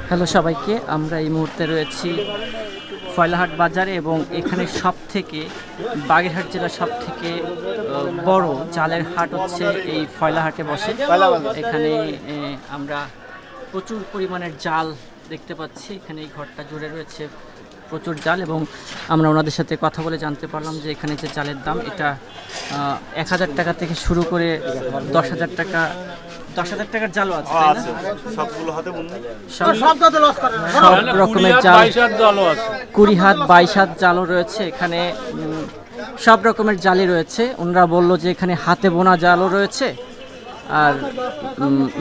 Hello সবাইকে, আমরা এই মুহূর্তে রয়েছি ফয়লাহাট বাজারে এবং এখানে সবথেকে বাগেরহাট জেলার সবথেকে বড় জালের হাট হচ্ছে এই ফয়লাহাটে বসে। এখানে আমরা প্রচুর পরিমাণের জাল দেখতে পাচ্ছি। এখানে এই ঘরটা জুড়ে রয়েছে প্রচুর জাল এবং আমরা ওনাদের সাথে কথা বলে জানতে পারলাম যে এখানে যে জালের দাম এটা 1000 টাকা থেকে শুরু করে 10,000 টাকা। 10,000 টাকার জালও আছে, সবগুলো হাতে সব রকমের জাল, 20 হাত 22 হাত জালও রয়েছে এখানে। সব রকমের জালই রয়েছে। ওনারা বললো যে এখানে হাতে বোনা জালও রয়েছে আর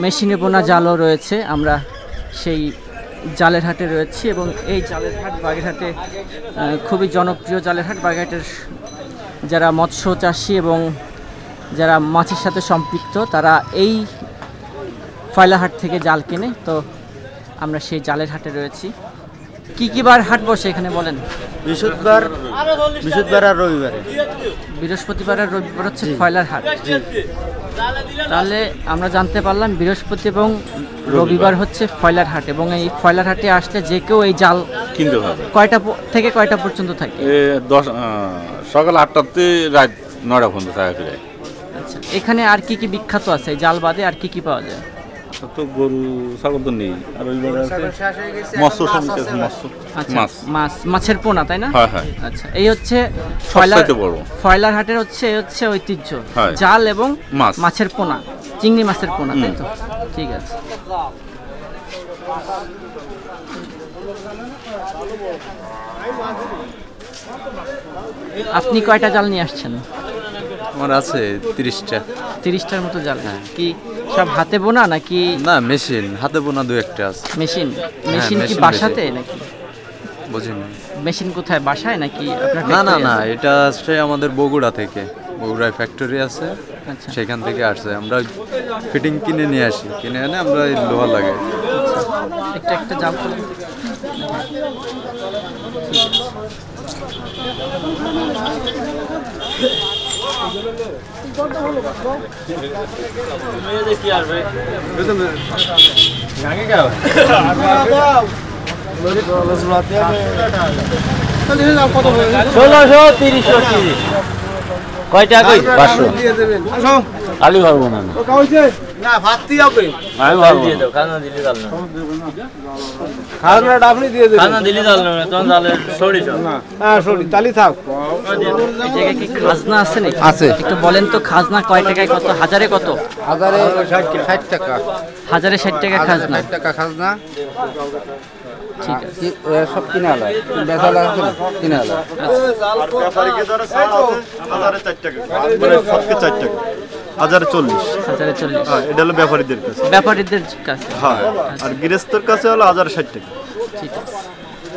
মেশিনে বোনা জালও রয়েছে। আমরা সেই জালের হাটে রয়েছি এবং এই জালের হাট বাগেরহাটে খুবই জনপ্রিয় জালের হাট। বাগেরহাটের যারা মৎস্য চাষি এবং যারা মাছের সাথে সম্পৃক্ত তারা এই ফয়লাহাট থেকে জাল কেনে। তো আমরা সেই জালের হাটে রয়েছি। কি বার হাট বসে এখানে বলেন? বৃহস্পতিবার আর রবিবারে। বৃহস্পতিবার আর রবিবার হচ্ছে ফয়লার হাট। তাহলে আমরা জানতে পারলাম বৃহস্পতি এবং রবিবার হচ্ছে ফয়লার হাট এবং এই ফয়লার হাটে আসলে যে কেউ এই জাল কিনতে হবে। কয়টা থেকে কয়টা পর্যন্ত থাকে? সকাল 8টাতে রাত 9টা পর্যন্ত থাকে। আচ্ছা, এখানে আর কি বিখ্যাত আছে জাল বাদে? আর কি পাওয়া যায়? তো গরু ছাগল তো নেই, আর মৎস্য মাছের পোনা, তাই না? হ্যাঁ। আচ্ছা, এই হচ্ছে ফয়লার হাটের হচ্ছে ঐতিহ্য, জাল এবং মাছের পোনা, চিংড়ি মাছের পোনা, তাই তো? ঠিক আছে। আপনি কয়টা জাল নিয়ে আসছেন? আমার আছে 30টার মতো জাল। কি সব হাতে বোনা নাকি? না, মেশিন হাতে বোনা 2-1টা আছে। মেশিন কি বাসাতে নাকি? বুঝিনি। মেশিন কোথায়, বাসায় নাকি? না, এটা আসছে আমাদের বগুড়া থেকে। বগুড়ায় ফ্যাক্টরি আছে, সেখান থেকে আসছে। আমরা ফিটিং কিনে নিয়ে আসি, কিনে এনে আমরা লোহা লাগাই। একটা জাল তো কয়টা? 500 আলু পারবো না, ভাত দিয়ে হবে। আমি পারবো না, খানা দিলে জাল না, খানাটা আপনি দিয়ে দেবেন। খানা দিলে জাল না, তখন জালে সরি না। হ্যাঁ, সরি তালি থাক। এই জায়গায় কি খাজনা আছে নাকি? আছে। একটু বলেন তো, খাজনা কয় টাকায় কত? হাজারে কত? হাজারে 60 টাকা। হাজারে 60 টাকা খাজনা। 60 টাকা খাজনা। ঠিক আছে, সব কিনে আলায়, বেচা লাগছে না, কিনে আলায়। আর ব্যাপারীকে ধরে ছাড় আছে হাজারে 4 টাকা, মানে সবকে 4 টাকা, 1040। হ্যাঁ, এটা হলো ব্যাপারীদের কাছে। ব্যাপারীদের কাছে। হ্যাঁ, আর গৃহস্থর কাছে হলো 1060 টাকা। ঠিক আছে।